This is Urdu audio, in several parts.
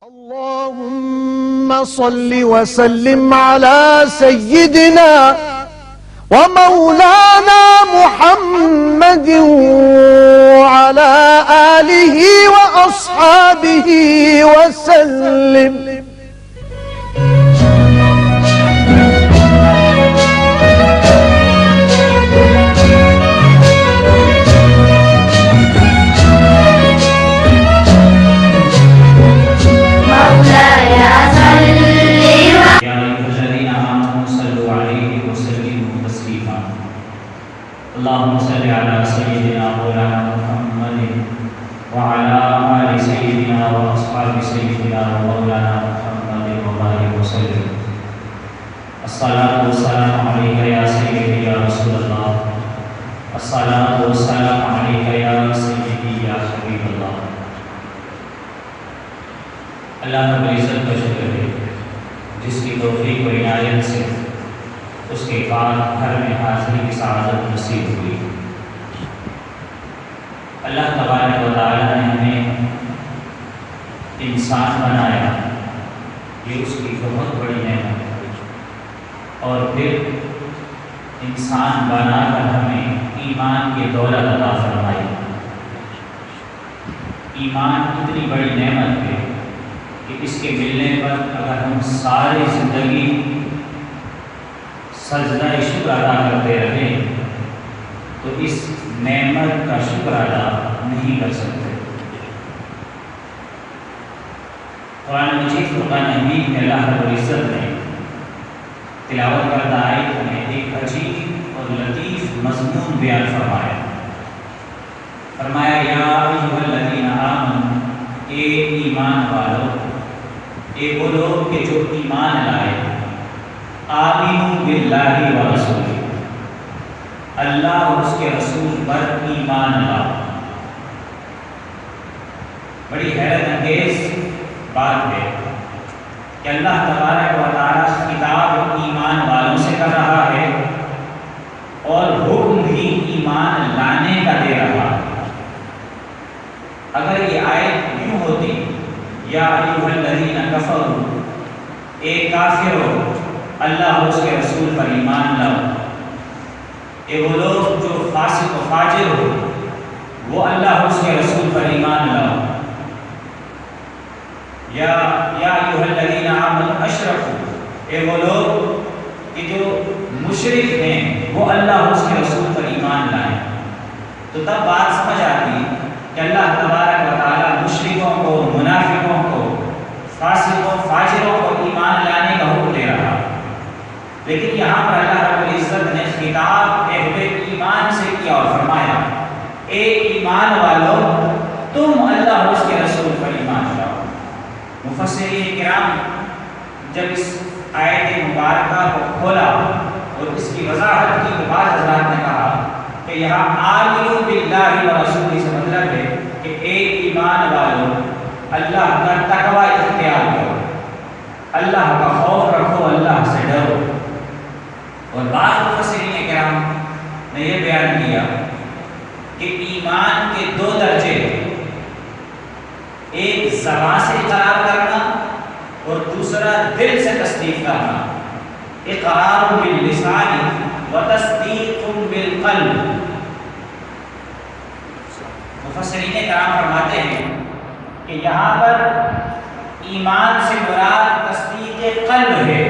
اللهم صل وسلم على سيدنا ومولانا محمد وعلى آله وأصحابه وسلم. اللهم صل على سيدنا مولانا محمد وعلى آل سيدنا وأصحاب سيدنا مولانا محمد وبارك وسلم. الصلاة والسلام عليك يا سيدي يا رسول الله. الصلاة والسلام عليك يا سيدي يا حبيب الله. اللہ رب العزت کا شکر ہے جس کی توفیق و عنایت سے اس کے بعد گھر میں حاضری کی سعادت نصیب ہوئی. اللہ تبارک و تعالیٰ نے ہمیں انسان بنایا، یہ اس کی بہت بڑی نعمت ہے. اور پھر انسان بنا کر ہمیں ایمان کی دولت عطا فرمائی. ایمان اتنی بڑی نعمت ہے کہ اس کے ملنے پر اگر ہم ساری زندگی سجدہ شکر ادا کرتے رہیں تو اس نعمت کا شکر ادا نہیں کر سکتے. قرآن مجید فرقان حمید میں اللہ رب العزت نے تلاوت کردہ آیت میں ایک عجیب اور لطیف مضمون بیان فرمایا. فرمایا یا ایھا الذین آمنوا، اے ایمان والو، اے وہ لوگ کہ جو ایمان لائے، آمنوا باللہ و رسولہ، اللہ اور اس کے رسول پر ایمان لاؤ. بڑی حیرت انگیز بات ہے کہ اللہ تبارک و تعالیٰ خطاب ایمان والوں سے کر رہا ہے اور حکم بھی ایمان لانے کا دے رہا ہے. اگر یہ آیت یوں ہوتی یا ایھا الذین کفروا، اے کافرو اللہ اور اس کے رسول پر ایمان لاؤ، اے وہ لوگ جو فاسق و فاجر ہو وہ اللہ اور اس کے رسول پر ایمان لاؤ، یا ایھا الذین آمنوا اشرکوا، اے وہ لوگ کہ جو مشرک ہیں وہ اللہ اور اس کے رسول پر ایمان لائیں. تو تب بات سمجھ آتی کہ اللہ تبارک و تعالیٰ مشرکوں کو، منافقوں کو، فاسقوں فاجروں کو ایمان لانے کا حکم دے رہا. لیکن یہاں پر اللہ رب العزت نے خطاب اہل ایمان سے کیا اور فرمایا اے ایمان والو تم اللہ اور اس کے رسول پر ایمان لاؤ. مفسرین کرام جب اس آیت مبارکہ کو کھولا اور اس کی وضاحت کی تو بعض حضرات نے کہا کہ یہاں آمنوا باللہ و رسولہ سے مطلب ہے کہ اے ایمان والو اللہ کا تقوی اختیار کرو، اللہ کا خوف رکھو، اللہ سے ڈرو. اور بعض مفسرین کرام نے یہ بیان کیا کہ ایمان کے دو درجے، ایک زبان سے اقرار کرنا اور دوسرا دل سے تصدیق کرنا. اقرار باللسان و تصدیق بالقلب. مفسرین کرام فرماتے ہیں کہ یہاں پر ایمان سے مراد تصدیق قلب ہے.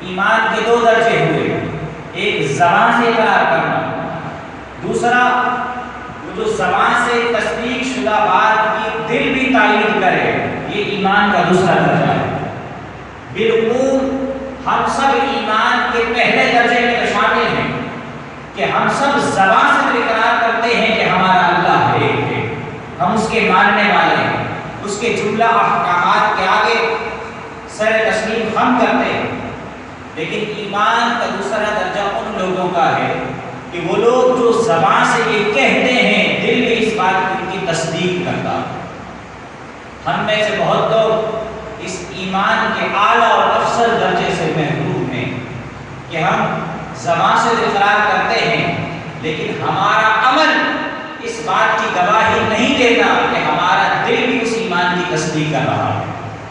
ایمان کے دو درجے ہوئے، ایک زبان سے اقرار کرنا، دوسرا جو زبان سے تصدیق شدہ بات کی دل بھی تائید کرے، یہ ایمان کا دوسرا درجہ ہے. بالعموم ہم سب ایمان کے پہلے درجے میں شامل ہیں کہ ہم سب زبان سے اقرار کرتے ہیں کہ ہمارا اللہ ایک ہے، ہم اس کے ماننے والے ہیں، اس کے جملہ احکامات کے آگے سر تسلیم ہم کرتے ہیں. لیکن ایمان کا دوسرا درجہ ان لوگوں کا ہے کہ وہ لوگ جو زبان سے یہ کہتے ہیں دل بھی اس بات کی تصدیق کرتا. ہم میں سے بہت لوگ اس ایمان کے اعلیٰ اور افضل درجے سے محروم ہیں کہ ہم زبان سے اقرار کرتے ہیں لیکن ہمارا عمل اس بات کی گواہی نہیں دیتا کہ ہمارا دل بھی اس ایمان کی کی تصدیق کر رہا ہے۔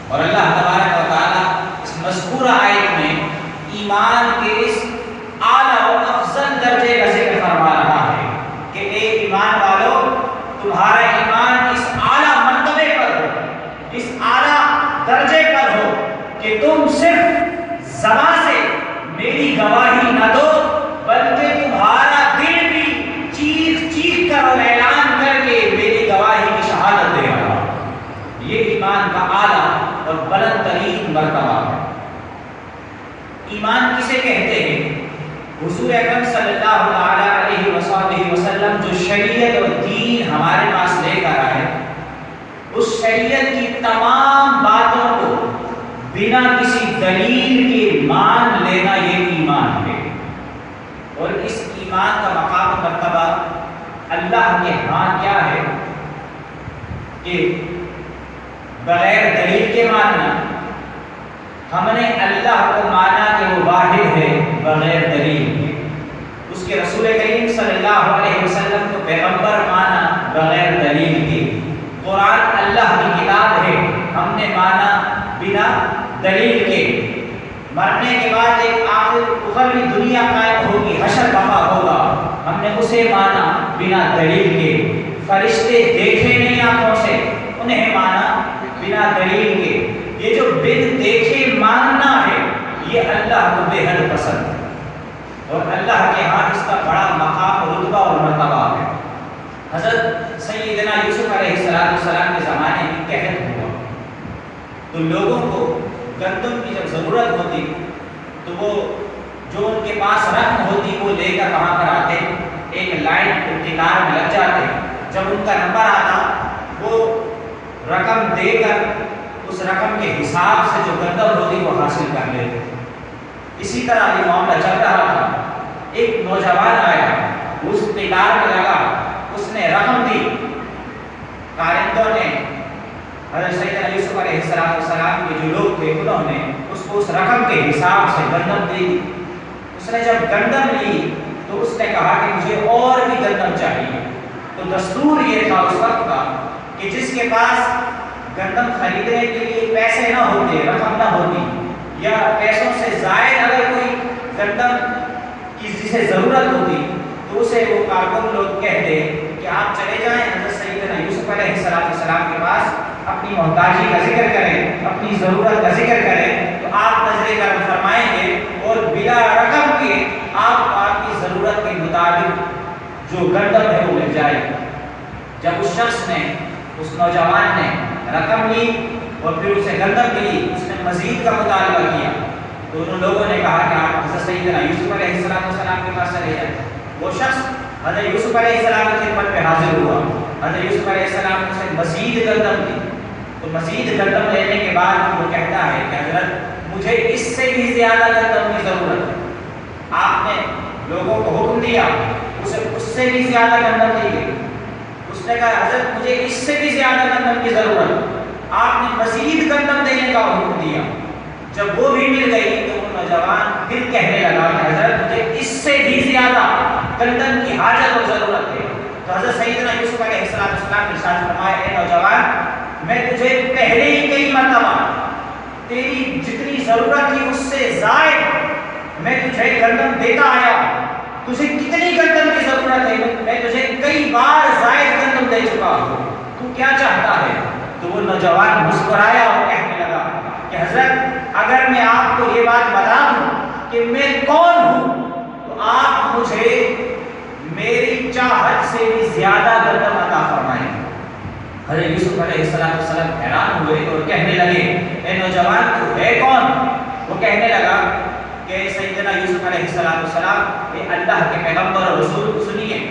اور اللہ تبارک و تعالیٰ اس مذکورہ آیت میں ایمان کے اس اعلیٰ و افضل درجے کا ذکر فرما رہا ہے کہ اے ایمان والو، تمہارا ایمان اس اعلیٰ مرتبے پر ہو، اس اعلیٰ درجے پر ہو کہ تم صرف زبان سے میری گواہی نہ دو، بلکہ تمہارا دل بھی چیخ چیخ کر اور اعلان کر کے میری گواہی کی شہادت دے رہا۔ یہ ایمان کا اعلیٰ اور بلند ترین مرتبہ ہے۔ ایمان کسے کہتے ہیں؟ حضور اکرم صلی اللہ علیہ وسلم جو شریعت اور دین ہمارے پاس لے کر آئے، اس شریعت کی تمام باتوں کو بنا کسی دلیل کے مان لینا یہ ایمان ہے۔ اور اس ایمان کا مقام و مرتبہ اللہ کے ہاں کیا ہے کہ بغیر دلیل کے ماننا۔ ہم نے اللہ کو مانا کہ وہ واحد ہے بغیر دلیل کے، اس کے رسول کریم صلی اللہ علیہ وسلم کو پیغمبر مانا بغیر دلیل کے، قرآن اللہ کی کتاب ہے ہم نے مانا بنا دلیل کے، مرنے کے بعد ایک آخر اخروی دنیا قائم ہوگی، حشر بقا ہوگا، ہم نے اسے مانا بنا دلیل کے، فرشتے دیکھے نہیں آنکھوں سے انہیں مانا بنا دلیل کے۔ یہ جو بن دیکھے ماننا ہے یہ اللہ کو بے حد پسند ہے، اور اللہ کے ہاں اس کا بڑا مقام، رتبہ اور مرتبہ ہے۔ حضرت سیدنا یوسف علیہ السلام کے زمانے میں قحط ہوا تو لوگوں کو گندم کی جب ضرورت ہوتی تو وہ جو ان کے پاس رقم ہوتی وہ لے کر وہاں پر آتے، ایک لائن انتظار میں لگ جاتے، جب ان کا نمبر آتا وہ رقم دے کر اس رقم کے حساب سے جو گندم ہوتی وہ حاصل کر لیتے۔ اسی طرح یہ معاملہ چل رہا تھا۔ ایک نوجوان آیا، اس قطار میں لگا، اس نے رقم دی، کارندوں نے حضرت سیدنا یوسف علیہ السلام کے جو لوگ تھے انہوں نے اس کو اس رقم کے حساب سے گندم دی۔ اس نے جب گندم لی تو اس نے کہا کہ مجھے اور بھی گندم چاہیے۔ تو دستور یہ تھا اس وقت کا کہ جس کے پاس گندم خریدنے کے لیے پیسے نہ ہوتے، رقم نہ ہوتی، یا پیسوں سے زائد اگر کوئی گندم کی جسے ضرورت ہوتی تو اسے وہ کارکن لوگ کہتے کہ آپ چلے جائیں حضرت سیدنا یوسف علیہ السلام کے پاس، اپنی محتاجی کا ذکر کریں، اپنی ضرورت کا ذکر کریں، تو آپ نظر کرم فرمائیں گے اور بلا رقم کے آپ کی ضرورت کے مطابق جو گندم ہے وہ مل جائے۔ جب اس شخص نے، اس نوجوان نے رقم لی اور پھر اسے گندم ملی، اس نے مزید کا مطالبہ کیا تو ان لوگوں نے کہا کہ آپ حضرت سیدنا یوسف علیہ السلام کے پاس چلے جائیں۔ وہ شخص حضرت یوسف علیہ السلام کی خدمت پہ حاضر ہوا، حضرت یوسف علیہ السلام نے اسے مزید گندم دی، تو مزید گندم لینے کے بعد وہ کہتا ہے کہ حضرت مجھے اس سے بھی زیادہ گندم کی ضرورت ہے۔ آپ نے لوگوں کو حکم دیا، اسے اس سے بھی زیادہ گندم دی گئی۔ اس نے کہا حضرت مجھے اس سے بھی زیادہ گندم کی ضرورت، آپ نے مزید گندم دینے کا حکم دیا۔ جب وہ بھی مل گئی تو وہ نوجوان پھر کہنے لگا کہ حضرت مجھے اس سے بھی زیادہ گندم کی حاجت اور ضرورت ہے۔ تو حضرت سیدنا یوسف علیہ السلام نے ارشاد فرمایا، اے نوجوان میں تجھے پہلے ہی کئی مرتبہ تیری جتنی ضرورت تھی اس سے زائد میں تجھے گندم دیتا آیا، تجھے کتنی گندم کی ضرورت ہے میں تجھے کئی بار زائد گندم دے چکا ہوں، تو کیا چاہتا ہے؟ تو وہ نوجوان مسکرایا اور کہنے لگا کہ حضرت اگر میں آپ کو یہ بات بتا دوں کہ میں کون ہوں تو آپ مجھے میری چاہت سے بھی زیادہ گندم عطا فرمائیں۔ حضرت یوسف علیہ السلام حیران ہوئے اور کہنے لگے، اے نوجوان تو ہے کون؟ وہ کہنے لگا کہ سیدنا یوسف علیہ السلام یہ اللہ کے پیغمبر اور رسول سنیے،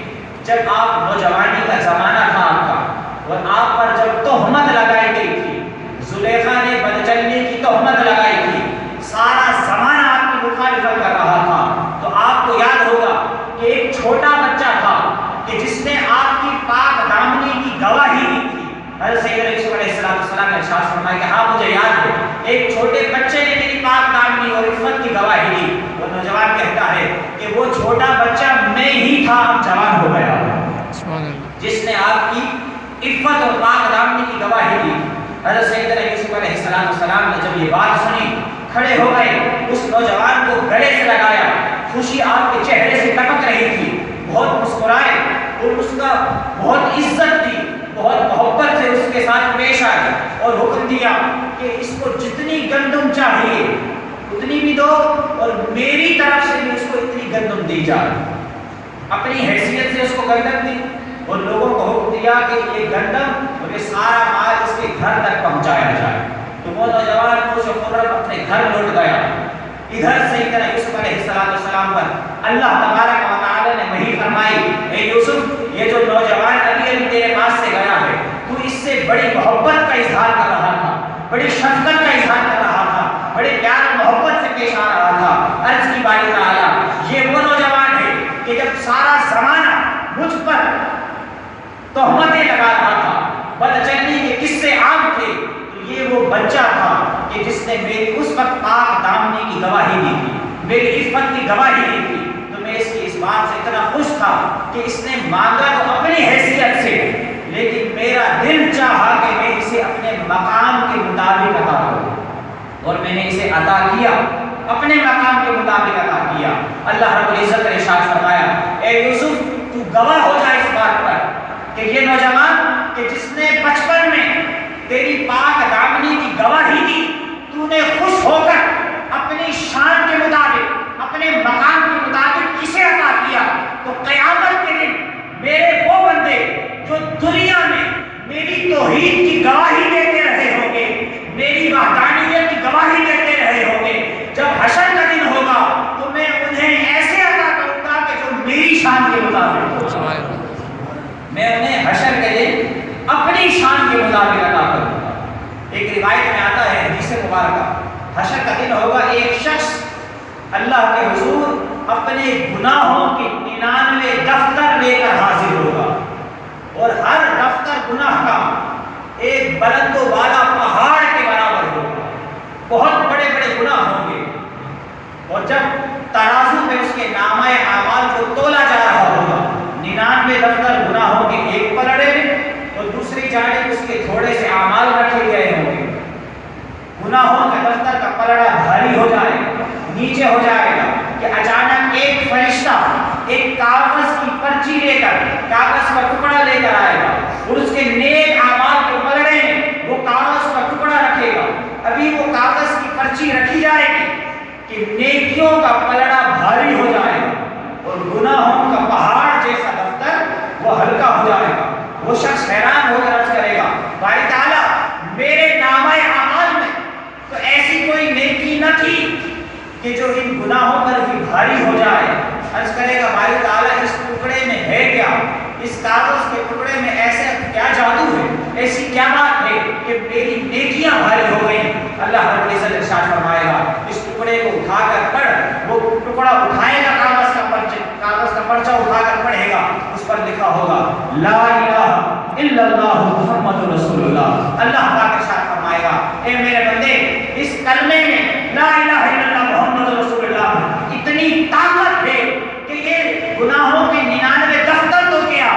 جب آپ نوجوانی کا زمانہ تھا آپ کا اور آپ پر جب تہمت لگائی گئی تھی، زلیخا نے بدچلنے کی تہمت لگائی تھی، سارا زمانہ آپ کی مخالفت کر رہا تھا، تو آپ کو یاد ہوگا کہ ایک چھوٹا بچہ تھا کہ جس نے آپ کی پاک دامنی کی گواہی دی تھی۔ حضرت سیدنا یوسف علیہ السلام نے ارشاد فرمایا کہ ہاں مجھے یاد ہے، ایک چھوٹے بچے نے میری پاک دامنی اور عفت کی گواہی دی۔ وہ نوجوان کہتا ہے کہ وہ چھوٹا بچہ میں ہی تھا، اب جوان ہو گیا، جس نے آپ کی عفت اور پاک دامنی کی گواہی دی۔ حضرت سیدنا یوسف علیہ السلام نے جب یہ بات سنی کھڑے ہو گئے، اس نوجوان کو گلے سے لگایا، خوشی آپ کے چہرے سے ٹپک رہی تھی، بہت مسکرائے اور اس کا بہت عزت دی، بہت محبت سے اس کے ساتھ پیش آئے اور حکم دیا کہ اس کو جتنی گندم چاہیے اتنی بھی دو اور میری طرف سے بھی اس کو اتنی گندم دی جائے۔ اپنی حیثیت سے اس کو گندم دی اور لوگوں کو حکم دیا کہ یہ گندم اور یہ سارا مال اس کے گھر تک پہنچایا جائے۔ تو وہ نوجوان خوش و خرم اپنے گھر لوٹ گیا۔ ادھر سیدنا یوسف علیہ السلام پر اللہ تبارک و تعالی نے وحی فرمائی، اے یوسف یہ جو نوجوان ابھی تیرے پاس سے گیا ہے، تو اس سے بڑی محبت کا اظہار کر رہا تھا، بڑی شفقت کا اظہار کر رہا تھا، بڑے پیار و محبت سے پیش آ رہا تھا۔ عرض کی باری تعالی یہ وہ نوجوان ہے کہ جب سارا زمانہ مجھ پر تہمتیں لگا رہا تھا، بدچلنی کے قصے عام تھے، تو یہ وہ بچہ تھا کہ جس نے میری اس وقت پاک دامنی کی گواہی دی تھی، میری عفت کی گواہی دی تھی۔ تو میں اس کی اس بات سے اتنا خوش تھا کہ اس نے مانگا تو اپنی حیثیت سے، لیکن میرا دل چاہا کہ میں اسے اپنے مقام کے مطابق عطا کروں، اور میں نے اسے عطا کیا، اپنے مقام کے مطابق عطا کیا۔ اللہ رب العزت نے ارشاد فرمایا، اے یوسف تو گواہ ہو جائے اس بات پر کہ یہ نوجوان کہ جس نے بچپن میں تیری پاک دامنی کی گواہی دی، تو نے خوش ہو کر اپنی شان کے مطابق، اپنے مقام کے مطابق اسے عطا کیا، تو قیامت کے دن میرے وہ بندے جو دنیا میں میری توحید کی گواہی دیتے رہے ہوں گے، میری وحدانیت کی گواہی دیتے رہے ہوں گے، جب حشر کا دن ہوگا تو میں انہیں ایسے عطا کروں گا کہ جو میری شان کے مطابق ہو، میں انہیں حشر کے دن اپنی شان کے مطابق عطا کروں گا۔ ایک روایت میں آتا ہے حدیث مبارکہ، حشر کا دن ہوگا، ایک شخص اللہ کے حضور اپنے گناہوں کے 99 دفتر لے کر حاضر ہوگا، اور ہر دفتر گناہ کا ایک بلند و بالا پہاڑ کے برابر ہوگا، بہت بڑے بڑے گناہ ہوں گے، اور جب ترازو میں اس کے نامہ اعمال کو تولا جا رہا ہوگا، 99 دفتر گناہوں کے ایک پلڑے میں اور دوسری جانب اس کے تھوڑے سے اعمال رکھے گئے ہوں گے۔ گناہوں کے دفتر کا پلڑا بھاری ہو جائے گا، نیچے ہو جائے گا کہ اچانک ایک فرشتہ ایک کاغذ کی پرچی لے کر، کاغذ کا ٹکڑا لے کر آئے گا، اور اس کے نیک اعمال کے پلڑے میں وہ کاغذ کا ٹکڑا رکھے گا۔ ابھی وہ کاغذ کی پرچی رکھی جائے گی کہ نیکیوں کا پلڑا بھاری ہو جائے گا اور گناہوں کا پہاڑ جیسا دفتر وہ ہلکا ہو جائے گا۔ وہ شخص حیران ہو کر عرض کرے گا، باری تعالیٰ میرے نامہ اعمال میں تو ایسی کوئی نیکی نہ تھی کہ جو ان گناہوں پر بھی بھاری ہو جائے۔ عرض کرے گا، باری تعالیٰ اس ٹکڑے میں ہے کیا، اس کاغذ کے ٹکڑے میں ایسے کیا جادو ہے، ایسی کیا بات ہے کہ میری نیکیاں بھاری ہو گئیں۔ اللہ رب العزت ارشاد فرمائے گا، اس ٹکڑے کو اٹھا کر پڑھ۔ وہ ٹکڑا اٹھائے گا، کاغذ کا پرچہ اٹھا کر پڑھے گا، اس پر لکھا ہوگا لا الہ الا اللہ محمد رسول اللہ۔ اللہ پاک ارشاد فرمائے گا، اے میرے بندے اس کلمے میں لا الہ الا اللہ محمد رسول اللہ اتنی طاقت ہے کہ یہ گناہوں کے 99 دفتر تو کیا،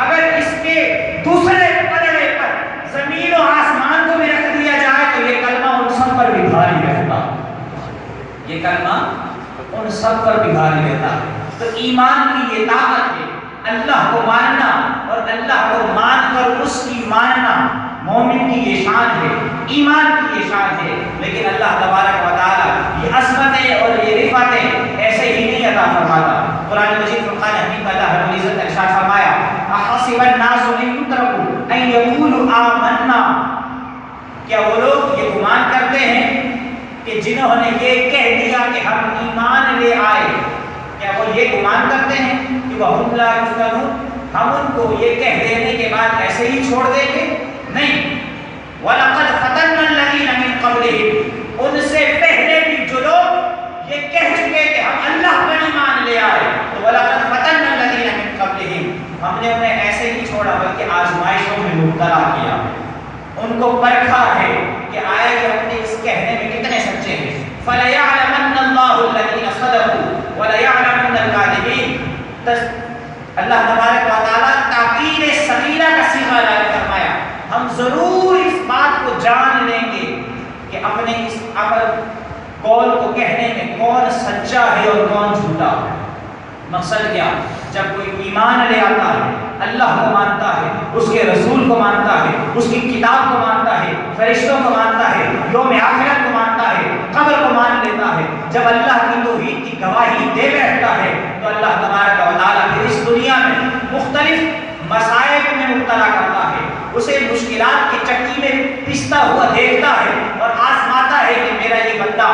اگر اس کے دوسرے پلڑے پر زمین و آسمان کو بھی رکھ دیا جائے تو یہ کلمہ ان سب پر بھی بھاری رہتا، یہ کلمہ ان سب پر بھی بھاری رہتا۔ تو ایمان کی یہ طاقت ہے، اللہ کو ماننا اور اللہ کو مان کر اس کی ماننا مومن کی یہ شان ہے، ایمان کی یہ شان ہے۔ لیکن اللہ تبارک و تعالی یہ عظمتیں اور یہ رفعتیں ایسے ہی نہیں عطا فرماتا۔ قرآن مجید فرقان حمید میں اللہ رب العزت نے ارشاد فرمایا، احسب الناس ان یترکوا ان یقولوا آمنا، کیا وہ لوگ یہ گمان کرتے ہیں کہ جنہوں نے یہ کہہ دیا کہ ہم ایمان لے آئے، کیا وہ یہ گمان کرتے ہیں کہ وَهُمْ لَا يُفْتَنُونَ، ہم ان کو یہ کہہ دینے کے بعد ایسے ہی چھوڑ دیں گے؟ نہیں۔ وَلَقَدْ فَتَنَّا الَّذِينَ مِن قَبْلِهِمْ، ان سے پہلے بھی جو لوگ یہ کہہ چکے کہ ہم اللہ پر ایمان لے آئے، تو وَلَقَدْ فَتَنَّا الَّذِينَ مِن قَبْلِهِمْ، ہم نے انہیں ایسے ہی چھوڑا بلکہ آزمائشوں میں مبتلا کیا، ان کو پرکھا ہے کہ آئے کہ اپنے اس کہنے میں کتنے سچے ہیں۔ فَلَيَعْلَمَنَّ اللَّهُ الَّذِينَ صَدَقُوا وَلَيَعْلَمَنَّ الْكَاذِبِينَ۔ اللہ تبارک و تعالیٰ تاکید ثقیلہ کا صیغہ لا فرمایا، ہم ضرور اس بات کو جان عمل قول کو کہنے میں کون سچا ہے اور کون جھوٹا ہے۔ مقصد کیا؟ جب کوئی ایمان لے آتا ہے، اللہ کو مانتا ہے، اس کے رسول کو مانتا ہے، اس کی کتاب کو مانتا ہے، فرشتوں کو مانتا ہے، یوم آخرت کو مانتا ہے، قبر کو مان لیتا ہے، جب اللہ کی توحید کی گواہی دے بیٹھتا ہے تو اللہ تبارک و تعالیٰ پھر اس دنیا میں مختلف مسائل میں مبتلا کرتا ہے، اسے مشکلات کی چکی میں پستا ہوا دیکھتا ہے اور آزماتا ہے کہ میرا یہ بندہ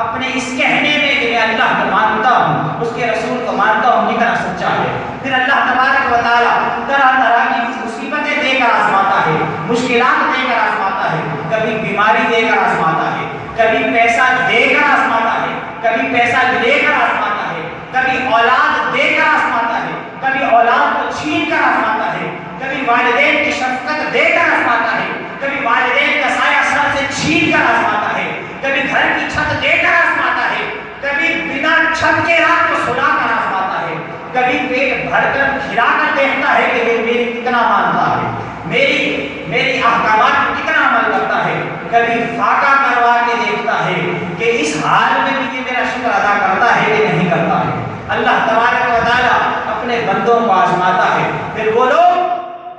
اپنے اس کہنے میں کہ میں اللہ کو مانتا ہوں، اس کے رسول کو مانتا ہوں، کتنا سچا ہے۔ پھر اللہ تبارک و تعالیٰ طرح طرح کی مصیبتیں دے کر آزماتا ہے، مشکلات دے کر آزماتا ہے، کبھی بیماری دے کر آزماتا ہے، کبھی پیسہ دے کر آزماتا ہے، کبھی پیسہ لے کر آزماتا ہے، کبھی اولاد دے کر آزماتا ہے، کبھی اولاد کو چھین کر آزماتا ہے، کبھی والدین کی شفقت دے کر آزماتا ہے، کبھی والدین کا سایہ سر سے چھین کر آزماتا ہے، کبھی گھر کی چھت دے کر آزماتا ہے، کبھی بنا چھت کے رات کو سلا کر آزماتا ہے، کبھی پیٹ بھر کر کھلا کر دیکھتا ہے کہ وہ میری کتنا مانتا ہے، میری احکامات کو کتنا عمل کرتا ہے، کبھی فاقہ کروا کے دیکھتا ہے کہ اس حال میں بھی یہ میرا شکر ادا کرتا ہے کہ نہیں کرتا ہے۔ اللہ تبارک و تعالیٰ اپنے بندوں کو آزماتا ہے۔ پھر وہ لوگ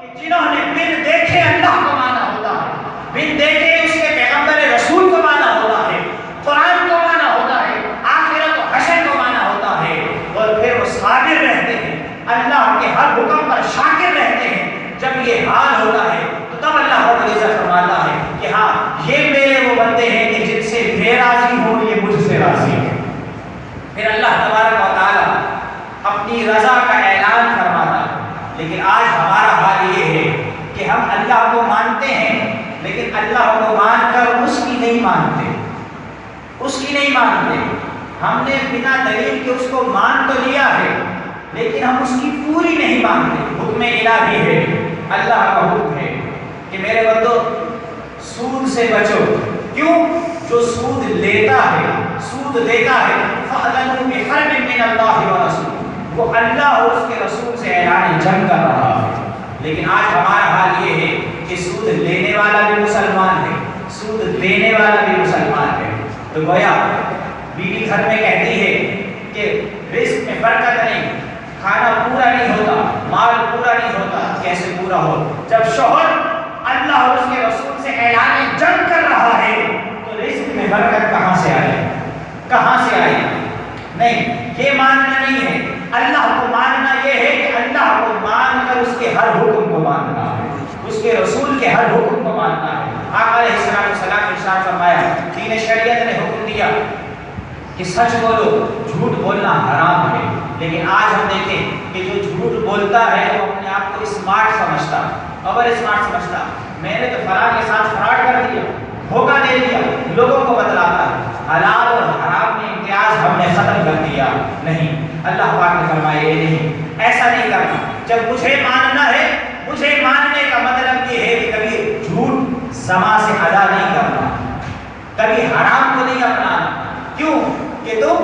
کہ جنہوں نے بن دیکھے اللہ کو مانا ہوتا ہے، بن دیکھے اس کے پیغمبر رسول کو مانا ہوتا ہے، قرآن کو مانا ہوتا ہے، آخرت و حشر کو مانا ہوتا ہے، اور پھر وہ صابر رہتے ہیں، اللہ کے ہر حکم پر شاکر رہتے ہیں۔ جب یہ حال ہوتا ہے تو تب اللہ رب العزت فرماتا ہے کہ ہاں یہ میرے وہ بندے ہیں کہ جن سے میں راضی ہوں، یہ مجھ سے راضی ہیں۔ پھر اللہ تبارک و تعالیٰ اپنی رضا کا اعلان فرماتا ہے۔ لیکن آج ہمارا حال یہ ہے کہ ہم اللہ کو مانتے ہیں لیکن اللہ کو مان کر اس کی نہیں مانتے، اس کی نہیں مانتے۔ ہم نے بنا دلیل کے اس کو مان تو لیا ہے لیکن ہم اس کی پوری نہیں مانتے۔ حکم الہی ہے، اللہ کا حکم ہے کہ میرے بندو سود سے بچو۔ کیوں؟ جو سود لیتا ہے، سود دیتا ہے، فَأَذَنُوا بِحَرْبٍ مِّنَ اللَّهِ وَرَسُولِهِ، وہ اللہ اور اس کے رسول سے اعلان جنگ کر رہا ہے۔ لیکن آج ہمارا حال یہ ہے کہ سود لینے والا بھی مسلمان ہے، سود دینے والا بھی مسلمان ہے۔ تو گویا بیوی گھر میں کہتی ہے کہ رزق میں برکت نہیں، کھانا پورا نہیں ہوتا، مال پورا نہیں ہوتا۔ کیسے پورا ہو جب شوہر اللہ اور اس کے رسول سے اعلان جنگ کر رہا ہے؟ تو رزق میں برکت کہاں سے آئے؟ کہاں سے آئے؟ نہیں، یہ ماننا نہیں ہے۔ اللہ کو ماننا یہ ہے کہ اللہ کو مان کر اس کے ہر حکم کو ماننا ہے، اس کے رسول کے ہر حکم کو ماننا ہے۔ آقا علیہ السلام نے ارشاد فرمایا، دین شریعت نے حکم دیا کہ سچ بولو، جھوٹ بولنا حرام ہے۔ لیکن آج ہم دیکھیں کہ جو جھوٹ بولتا ہے وہ اپنے آپ کو اسمارٹ سمجھتا، اور اسمارٹ سمجھتا میں نے تو فلاں کے ساتھ فراڈ کر دیا، دھوکہ دے دیا، لوگوں کو بتلاتا ہے۔ حلال اور حرام میں امتیاز ہم نے ختم کر دیا۔ نہیں، اللہ پاک نے فرمایا یہ نہیں، ایسا نہیں کرنا۔ جب مجھے ماننا ہے، مجھے ماننے کا مطلب یہ ہے کہ کبھی جھوٹ زبان سے ادا نہیں کرنا، کبھی حرام کو نہیں اپنانا۔ کیوں کہ تو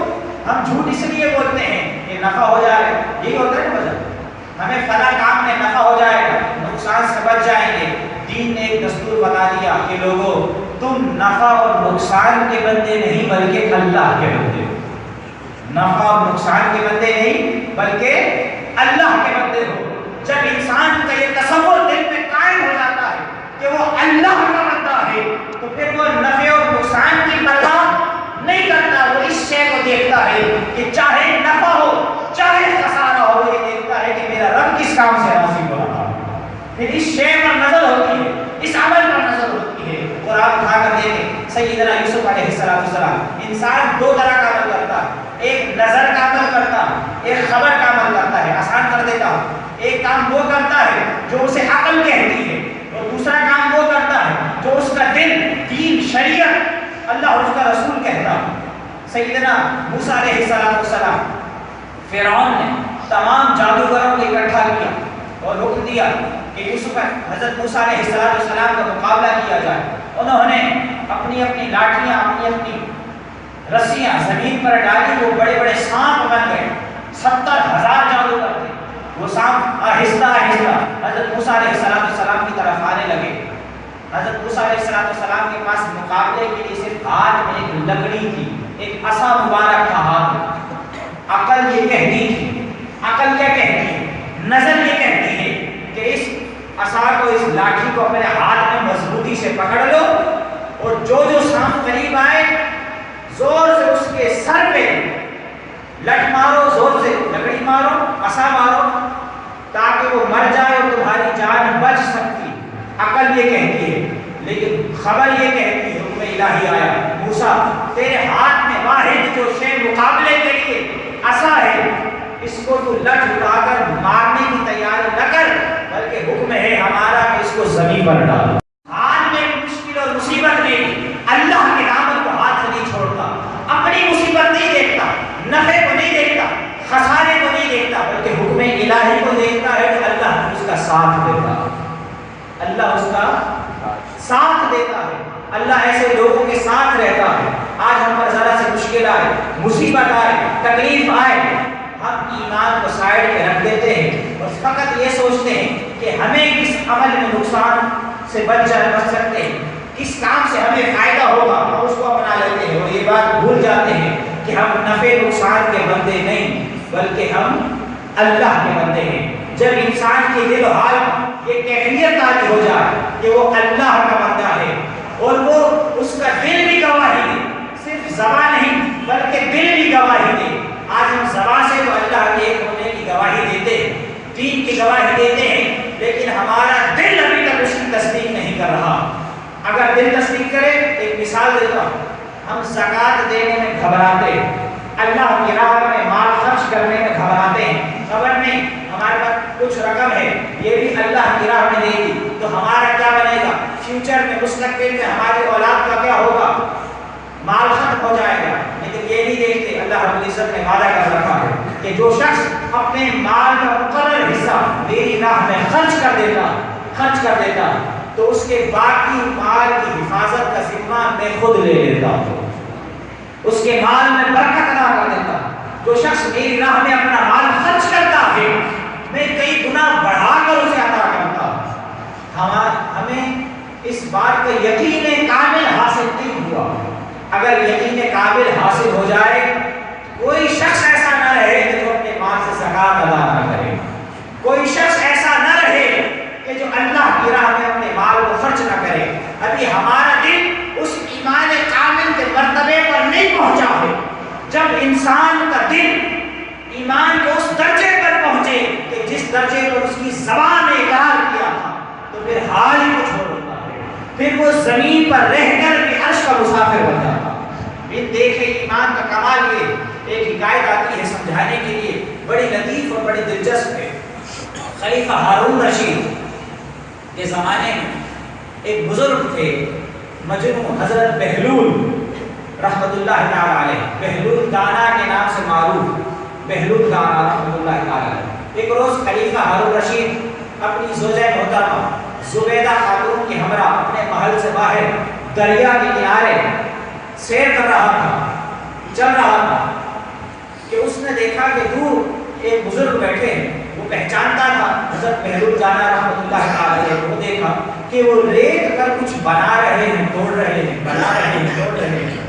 ہم جھوٹ اس لیے بولتے ہیں کہ نفع ہو جائے، یہی ہوتا ہے نا وجہ، ہمیں فلاں کام میں نفع ہو جائے گا، نقصان سے بچ جائیں گے۔ دین نے ایک دستور بتا دیا کہ لوگوں تم نفع اور نقصان کے بندے نہیں بلکہ اللہ کے بندے ہو۔ نفع اور نقصان کے بندے نہیں بلکہ اللہ کے بندے ہو۔ جب انسان کا یہ تصور دل میں قائم ہو جاتا ہے کہ وہ اللہ کا بندہ ہے تو پھر وہ نفع اور نقصان کی پرواہ نہیں کرتا، وہ اس شے کو دیکھتا ہے کہ چاہے نفع ہو چاہے خسارہ ہو، یہ دیکھتا ہے کہ میرا رب کس کام سے راضی ہو رہا ہے۔ پھر اس شے پر نظر ہوتی ہے، اس عمل پر نظر ہوتی ہے۔ اور آپ اٹھا کر دیکھیں سیدنا یوسف علیہ السلام، انسان دو طرح کا عمل کرتا ہے، ایک نظر کا عمل کرتا ہے، ایک خبر کا عمل کرتا ہے۔ آسان کر دیتا ہوں، ایک کام وہ کرتا ہے جو اسے عقل کہتی ہے، اور دوسرا کام وہ کرتا ہے جو اس کا دل، دین، شریعت، اللہ اور اس کا رسول کہتا ہے۔ سیدنا موسیٰ علیہ السلام، فرعون نے تمام جادوگروں کو اکٹھا کیا اور حکم دیا کہ یوسف حضرت موسیٰ علیہ السلام کا مقابلہ کیا جائے۔ انہوں نے اپنی اپنی لاٹھیاں، اپنی رسیاں زمین پر ڈالی، وہ بڑے بڑے سانپ بن گئے۔ 70,000 جادوگر تھے۔ وہ سانپ آہستہ آہستہ حضرت موسیٰ علیہ السلام کی طرف آنے لگے۔ حضرت موسیٰ علیہ السلام کے پاس مقابلے کے لیے صرف ہاتھ میں ایک لکڑی تھی، ایک عصا مبارک تھا ہاتھ میں۔ عقل یہ کہتی تھی، عقل کیا کہتی ہے، نظر یہ کہتی ہے کہ اس عصا کو، اس لاٹھی کو اپنے ہاتھ میں مضبوطی سے پکڑ لو اور جو سام قریب آئے زور سے اس کے سر پہ لٹ مارو، زور سے لکڑی مارو، عصا مارو، تاکہ وہ مر جائے اور تمہاری جان بچ سکتی۔ عقل یہ کہتی ہے، لیکن خبر یہ کہتی ہے، حکم الہی آیا، موسیٰ تیرے ہاتھ میں واحد جو شے مقابلے کے لیے عصا ہے، اس کو تو لٹ اٹھا کر مارنے کی تیاری نہ کر، بلکہ حکم ہے ہمارا کہ اس کو زمین پر ڈال۔ حال میں مشکل اور مصیبت میں اللہ کے نام کو ہاتھ سے نہیں چھوڑتا، اپنی مصیبت نہیں دیکھتا، نفع کو نہیں دیکھتا، خسارے کو نہیں دیکھتا، بلکہ حکم الہی کو دیکھتا ہے کہ اللہ اس کا ساتھ دیتا ہے، اللہ اس کا ساتھ دیتا ہے، اللہ ایسے لوگوں کے ساتھ رہتا ہے۔ آج ہم پر ذرا سے مشکل آئے، مصیبت آئے، تکلیف آئے، ہم ایمان کو سائڈ پہ رکھ دیتے ہیں اور فقط یہ سوچتے ہیں کہ ہمیں کس عمل میں نقصان سے بچ سکتے ہیں، کس کام سے ہمیں فائدہ ہوگا، ہم اس کو اپنا لیتے ہیں اور یہ بات بھول جاتے ہیں کہ ہم نفع نقصان کے بندے نہیں بلکہ ہم اللہ کے بندے ہیں۔ جب انسان کے دل و حال یہ کیفیت تاری ہو جائے کہ وہ اللہ کا بندہ ہے اور وہ اس کا دل بھی گواہی دے، صرف زبان نہیں بلکہ دل بھی گواہی دے۔ آج ہم زبان سے تو اللہ کے ایک ہونے کی گواہی دیتے ہیں، دین کی گواہی دیتے ہیں، لیکن ہمارا دل ابھی تک اس کی تصدیق نہیں کر رہا۔ اگر دل تصدیق کرے، ایک مثال دیتا ہوں، ہم زکوٰۃ دینے میں گھبراتے ہیں، اللہ کی راہ میں مال خرچ کرنے میں گھبراتے ہیں، خبر نہیں ہمارے پاس کچھ رقم ہے یہ بھی اللہ کی راہ میں دے گی تو ہمارا کیا بنے گا، فیوچر میں مستقبل میں ہماری اولاد کا کیا ہوگا، مال ختم ہو جائے گا۔ لیکن یہ نہیں دیکھتے اللہ رب العزت نے وعدہ کر رکھا ہے کہ جو شخص اپنے مال کا مقرر حصہ میری راہ میں خرچ کر دیتا تو اس کے باقی مال کی حفاظت کا ذمہ میں خود لے لیتا ہوں، اس کے مال میں برکت عطا کر دیتا۔ جو شخص میری راہ میں اپنا مال خرچ کرتا ہے میں کئی گنا بڑھا کر اسے عطا کرتا ہوں۔ ہمیں اس بات کا یقین کامل حاصل نہیں ہوا۔ اگر یقین کامل حاصل ہو جائے، کوئی شخص ایسا نہ رہے کہ جو اپنے مال سے زکوٰۃ ادا نہ کرے، کوئی شخص ایسا نہ رہے کہ جو اللہ کی راہ میں اپنے مال کو خرچ نہ کرے۔ ابھی ہمارا دل اس ایمان کامل کے مرتبے پر نہیں پہنچا ہے۔ جب انسان کا دل ایمان کے اس درجے پر پہنچے کہ جس درجے پر اس کی زبان نے اقرار کیا تھا، تو پھر حال ہی کو چھوڑ دیتا ہے، پھر وہ زمین پر رہ کر بھی عرش کا مسافر بن جاتا۔ دیکھیں ایمان کا کمال یہ ایک حکایت آتی ہے سمجھانے کے لیے، بڑی لطیف اور بڑی دلچسپ ہے۔ خلیفہ ہارون رشید کے زمانے میں ایک بزرگ تھے مجنون، حضرت بہلول رحمۃ اللہ تعالی علیہ، بہلول دانا کے نام سے معروف، بہلول دانا رحمۃ اللہ تعالی علیہ۔ ایک روز خلیفہ ہارون رشید اپنی زوجہ محترمہ زبیدہ خاتون کے ہمراہ اپنے محل سے باہر دریا کے کنارے سیر کر رہا تھا، چل رہا تھا کہ اس نے دیکھا کہ دور ایک بزرگ بیٹھے ہیں۔ وہ پہچانتا تھا حضرت بہلول دانا رحمۃ اللہ تعالی علیہ۔ وہ دیکھا کہ وہ لیٹ کر کچھ بنا رہے ہیں، توڑ رہے ہیں، بنا رہے ہیں، توڑ رہے ہیں۔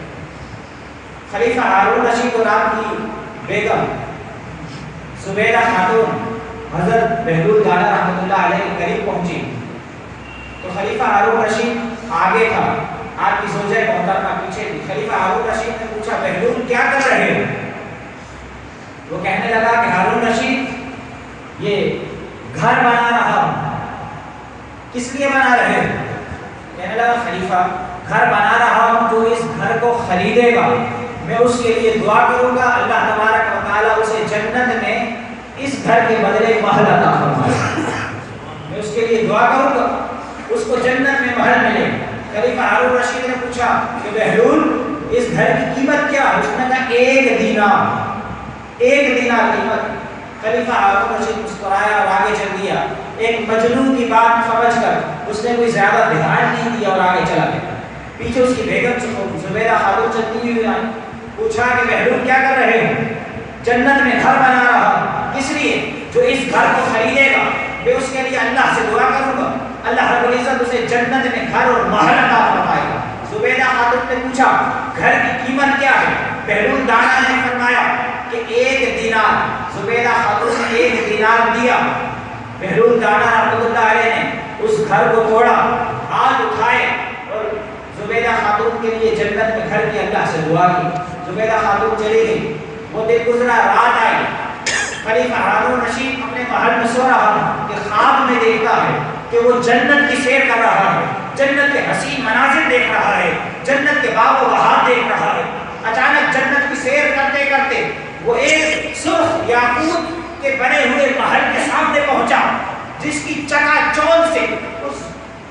خلیفہ ہارون رشید اور آپ کی بیگم زبیدہ خاتون حضرت بہلول دانا رحمۃ اللہ علیہ کے قریب پہنچی تو خلیفہ ہارون رشید آگے تھا، آپ کی زوجہ محترمہ پیچھے تھی۔ خلیفہ ہارون رشید نے پوچھا بہلول کیا کر رہے ہیں؟ وہ کہنے لگا کہ ہارون رشید یہ گھر بنا رہا ہوں۔ کس لیے بنا رہے ہیں؟ کہنے لگا خلیفہ گھر بنا رہا ہوں، جو اس گھر کو خریدے گا میں اس کے لیے دعا کروں گا، اللہ تبارک و تعالیٰ اسے جنت میں اس گھر کے بدلے محل عطا فرمائے گا۔ میں اس کے لیے دعا کروں گا، اس کو جنت میں محل ملے۔ خلیفہ ہارون رشید نے پوچھا کہ بہلول اس گھر کی قیمت کیا ہے؟ اس نے کہا 1 دینار، 1 دینار قیمت۔ خلیفہ ہارون رشید مسکرایا اور آگے چل دیا۔ ایک مجنون کی بات سمجھ کر اس نے کوئی زیادہ دھیان نہیں دیا اور آگے چلا گیا۔ پیچھے اس کی بیگم زبیدہ خاتون چلتی ہوئی آئی، پوچھا کہ بہلول کیا کر رہے ہیں؟ جنت میں گھر بنا رہا، اس لیے جو اس گھر کو خریدے گا میں اس کے لیے اللہ سے دعا کروں گا، اللہ رب العزت اسے جنت میں گھر اور محل عطا فرمائے گا۔ زبیدہ خاتون نے پوچھا گھر کی قیمت کیا ہے؟ بہلول دانا نے فرمایا کہ 1 دینار۔ زبیدہ خاتون نے 1 دینار دیا۔ بہلول دانا رحمۃ اللہ علیہ نے اس گھر کو توڑا، ہاتھ اٹھائے اور زبیدہ خاتون کے لیے جنت میں گھر کی اللہ سے دعا کی۔ زبیدہ خاتون چلی گئی، وہ دن گزرا، رات آئی، خلیفہ ہارون رشید اپنے محل میں سو رہا تھا کہ خواب میں دیکھتا ہے کہ وہ جنت کی سیر کر رہا ہے، جنت کے حسین مناظر دیکھ رہا ہے، جنت کے باغ و بہار دیکھ رہا ہے۔ اچانک جنت کی سیر کرتے کرتے وہ ایک سرخ یاقوت کے بنے ہوئے محل کے سامنے پہنچا، جس کی چکا چوند سے اس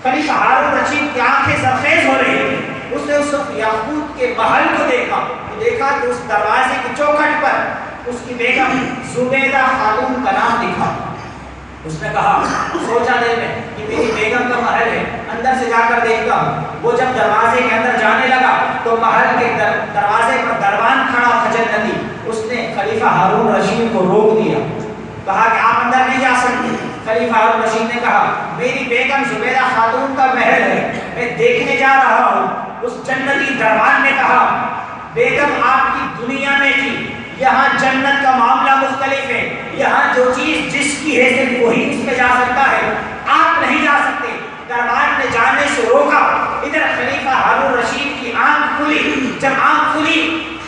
خلیفہ ہارون رشید کی آنکھیں زرخیز ہو رہی تھی۔ اس نے اس یاقوت کے محل کو دیکھا کہ اس دروازے کی چوکھٹ پر اس کی بیگم زبیدہ خاتون کا نام لکھا۔ اس نے کہا، سوچا دل میں کہ میری بیگم کا محل ہے، اندر سے جا کر دیکھتا ہوں۔ وہ جب دروازے کے اندر جانے لگا تو محل کے دروازے پر دربان کھڑا تھا جنتی۔ اس نے خلیفہ ہارون رشید کو روک دیا، کہا کہ آپ اندر نہیں جا سکتے۔ خلیفہ ہارون رشید نے کہا، میری بیگم زبیدہ خاتون کا محل ہے، میں دیکھنے جا رہا ہوں۔ اس جنتی دربان نے کہا، بیگم آپ کی دنیا میں تھی، یہاں جنت کا معاملہ مختلف ہے، یہاں جو چیز جس کی ہے صرف وہی اس پہ جا سکتا ہے، آپ نہیں جا سکتے۔ دربان نے جانے سے روکا۔ ادھر خلیفہ ہارون رشید کی آنکھ کھلی، جب آنکھ کھلی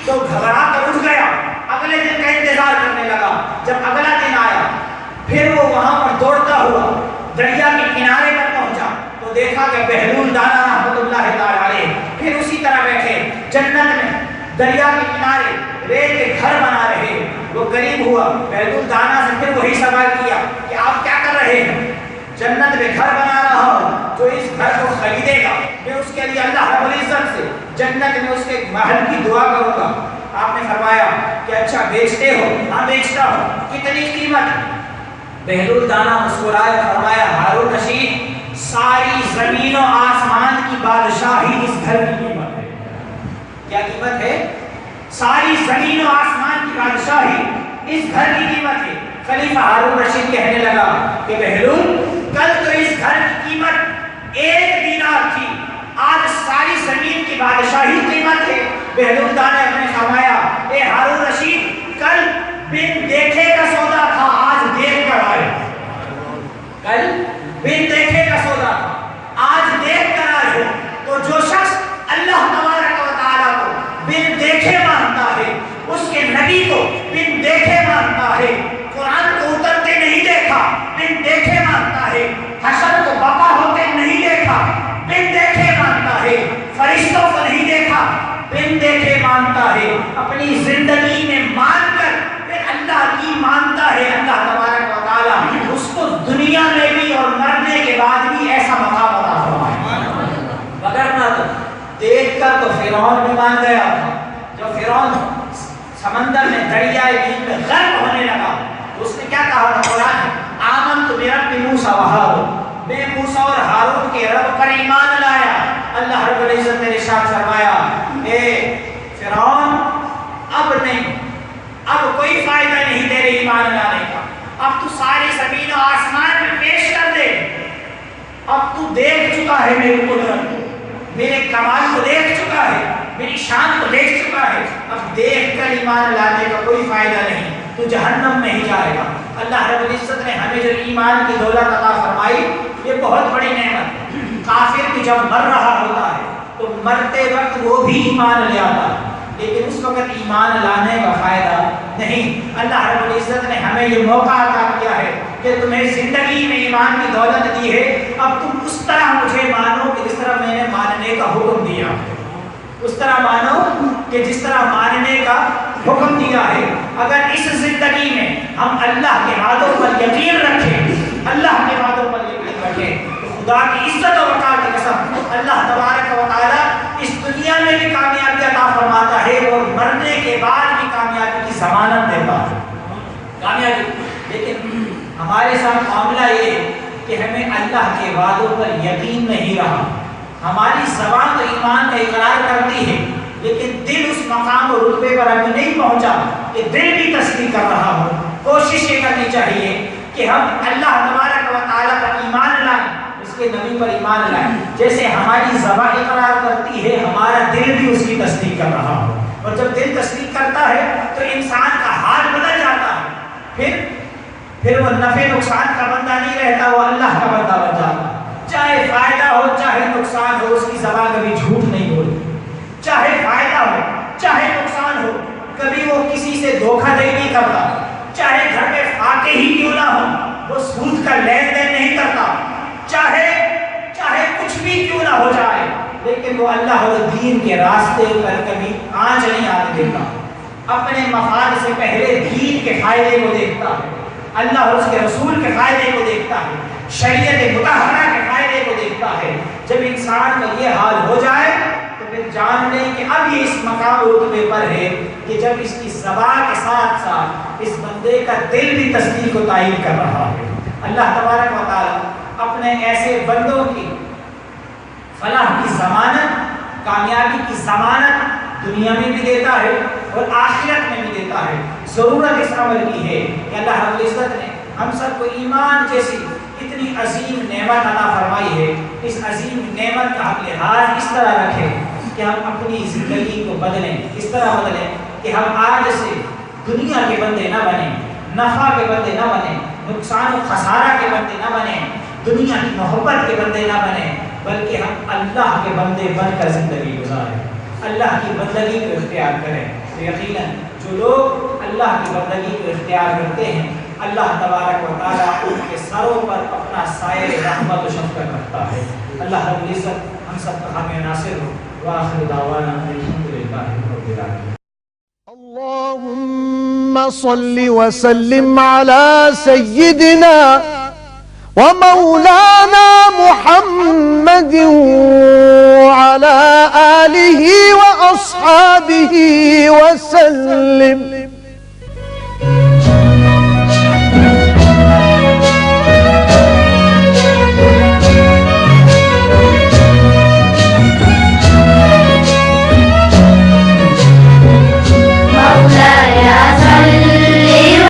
تو گھبرا کر اٹھ گیا، اگلے دن کا انتظار کرنے لگا۔ جب اگلا دن آیا پھر وہ وہاں پر دوڑتا ہوا دریا کے کنارے پر پہنچا تو دیکھا کہ بہلول دانا رحمۃ اللہ تعالی علیہ پھر اسی طرح بیٹھے جنت میں دریا کے کنارے ریت کے گھر بنا رہے۔ وہ قریب ہوا، بہلول دانا سے پھر وہی سوال کیا کہ آپ کیا کر رہے ہیں؟ جنت میں گھر بنا رہا ہوں، جو اس گھر کو خریدے گا میں اس کے لیے اللہ رب العزت سے جنت میں اس کے محل کی دعا کروں گا۔ آپ نے فرمایا کہ اچھا بیچتے ہو؟ ہاں بیچتا ہوں۔ کتنی قیمت؟ بہلول دانا مسکرایا، فرمایا ہارون رشید ساری زمین و آسمان کی بادشاہی اس گھر کی قیمت ہے۔ کیا قیمت ہے؟ ساری زمین و آسمان کی بادشاہی اس گھر کی قیمت ہے۔ خلیفہ ہارون رشید کہنے لگا کہ بہلول کل تو اس گھر کی قیمت 1 دینار تھی، آج ساری زمین کی بادشاہی قیمت ہے۔ بہلول دانا نے فرمایا، اے ہارون رشید کل بن دیکھے کا سودا تھا، آج دیکھ کر آئے۔ کل بن دیکھے کا سودا تھا، آج دیکھ کر آئے ہو۔ تو جو شخص اللہ تبارک و تعالیٰ کو بن دیکھے مانتا ہے، اس کے نبی کو بن دیکھے مانتا ہے، قرآن کو اترتے نہیں دیکھا بن دیکھے مانتا ہے، حشر کو بقا ہوتے نہیں دیکھا بن دیکھے مانتا ہے، فرشتوں کو نہیں دیکھا بن دیکھے مانتا ہے، اپنی زندگی میں مان کر پھر اللہ کی مانتا ہے، اللہ تبارک و تعالیٰ اس کو دنیا میں بھی اور مرنے کے بعد بھی ایسا مقام عطا فرمائے۔ وگرنہ تو دیکھ کر تو فرعون بھی مان گیا تھا۔ جب فرعون سمندر میں دریائے نیل میں غرق ہونے لگا اس نے کیا کہا تھا؟ قرآن ہے، آمنت برب موسیٰ و ہارون، میں موسیٰ اور ہارون کے رب پر ایمان لایا۔ اللہ رب العزت نے ارشاد فرمایا، اے فرعون اب نہیں، اب کوئی فائدہ نہیں تیرے ایمان لانے کا، اب تو ساری زمین و آسمان میں پیش کر دے، اب تو دیکھ چکا ہے میری قدرت کو، میرے کمال کو دیکھ چکا ہے، میری شان کو دیکھ چکا ہے، اب دیکھ کر ایمان لانے کا کوئی فائدہ نہیں، تو جہنم میں ہی جائے گا۔ اللہ رب العزت نے ہمیں جو ایمان کی دولت عطا فرمائی یہ بہت بڑی نعمت ہے۔ کافر بھی جب مر رہا ہوتا ہے تو مرتے وقت وہ بھی ایمان لے آتا ہے، لیکن اس وقت ایمان لانے کا فائدہ نہیں۔ اللہ رب العزت نے ہمیں یہ موقع عطا کیا ہے کہ تمہیں زندگی میں ایمان کی دولت دی ہے، اب تم اس طرح مجھے مانو کہ جس طرح میں نے ماننے کا حکم دیا، اس طرح مانو کہ جس طرح ماننے کا حکم دیا ہے۔ اگر اس زندگی میں ہم اللہ کے وعدوں پر یقین رکھیں، اللہ کے وعدوں پر یقین رکھیں، تو خدا کی عزت و وقار کی قسم اللہ تبارک و تعالیٰ اس دنیا میں بھی کامیابی عطا فرماتا ہے اور مرنے کے بعد بھی کامیابی کی ضمانت دیتا ہے۔ کامیابی، لیکن ہمارے ساتھ معاملہ یہ ہے کہ ہمیں اللہ کے وعدوں پر یقین نہیں رہا۔ ہماری زبان تو ایمان کا اقرار کرتی ہے لیکن دل اس مقام و رتبے پر ابھی نہیں پہنچا کہ دل بھی تصدیق کر رہا ہو۔ کوشش یہ کرنی چاہیے کہ ہم اللہ تبارک و تعالیٰ پر ایمان لائیں، اس کے نبی پر ایمان لائے. جیسے ہماری زبان اقرار کرتی ہے ہمارا دل بھی اس کی تصدیق کر رہا ہو. اور جب دل تصدیق کرتا ہے تو انسان کا حال بدل جاتا ہے. پھر وہ نفع نقصان کا بندہ نہیں رہتا، وہ اللہ کا بندہ بن جاتا ہے. چاہے فائدہ ہو چاہے نقصان ہو، اس کی زبان کبھی جھوٹ نہیں بولتی. چاہے فائدہ ہو چاہے نقصان ہو، کبھی وہ کسی سے دھوکہ دہی نہیں کرتا. چاہے گھر میں فاقے ہی کیوں نہ ہو، وہ سود کا لین دین نہیں کرتا. چاہے کچھ بھی کیوں نہ ہو جائے، لیکن وہ اللہ اور دین کے راستے پر کبھی آنچ نہیں آنے دیتا. اپنے مفاد سے پہلے دین کے فائدے کو دیکھتا ہے، اللہ اور اس کے رسول کے فائدے کو دیکھتا ہے، شریعت مطہرہ کے فائدے کو دیکھتا ہے. جب انسان کا یہ حال ہو جائے تو پھر جان لیں کہ اب یہ اس مقام رتبے پر ہے کہ جب اس کی زبان کے ساتھ ساتھ اس بندے کا دل بھی تصدیق و تائید کر رہا ہے. اللہ تبارک و تعالی اپنے ایسے بندوں کی فلاح کی ضمانت، کامیابی کی ضمانت دنیا میں بھی دیتا ہے اور آخرت میں بھی دیتا ہے. ضرورت اس عمل کی ہے کہ اللہ رب العزت نے ہم سب کو ایمان جیسی اتنی عظیم نعمت عطا فرمائی ہے. اس عظیم نعمت کا ہم لحاظ اس طرح رکھیں کہ ہم اپنی زندگی کو بدلیں، اس طرح بدلیں کہ ہم آج سے دنیا کے بندے نہ بنیں، نفع کے بندے نہ بنیں، نقصان و خسارہ کے بندے نہ بنیں، دنیا کی محبت کے بندے نہ بنیں، بلکہ ہم اللہ کے بندے بن کر زندگی گزاریں، اللہ کی بندگی کو اختیار کریں. تو یقیناً جو لوگ اللہ کی بندگی کو اختیار کرتے ہیں، اللہ تبارک و تعالیٰ ان کے سروں پر اپنا سایہ رحمت و شفقت رکھتا ہے. اللہ رب العزت ہم سب کا حامی ناصر ہو. وآخر دعوانا الحمدللہ رب العالمین. اللهم صل وسلم على سيدنا ومولانا محمد وعلى آله وأصحابه وسلم.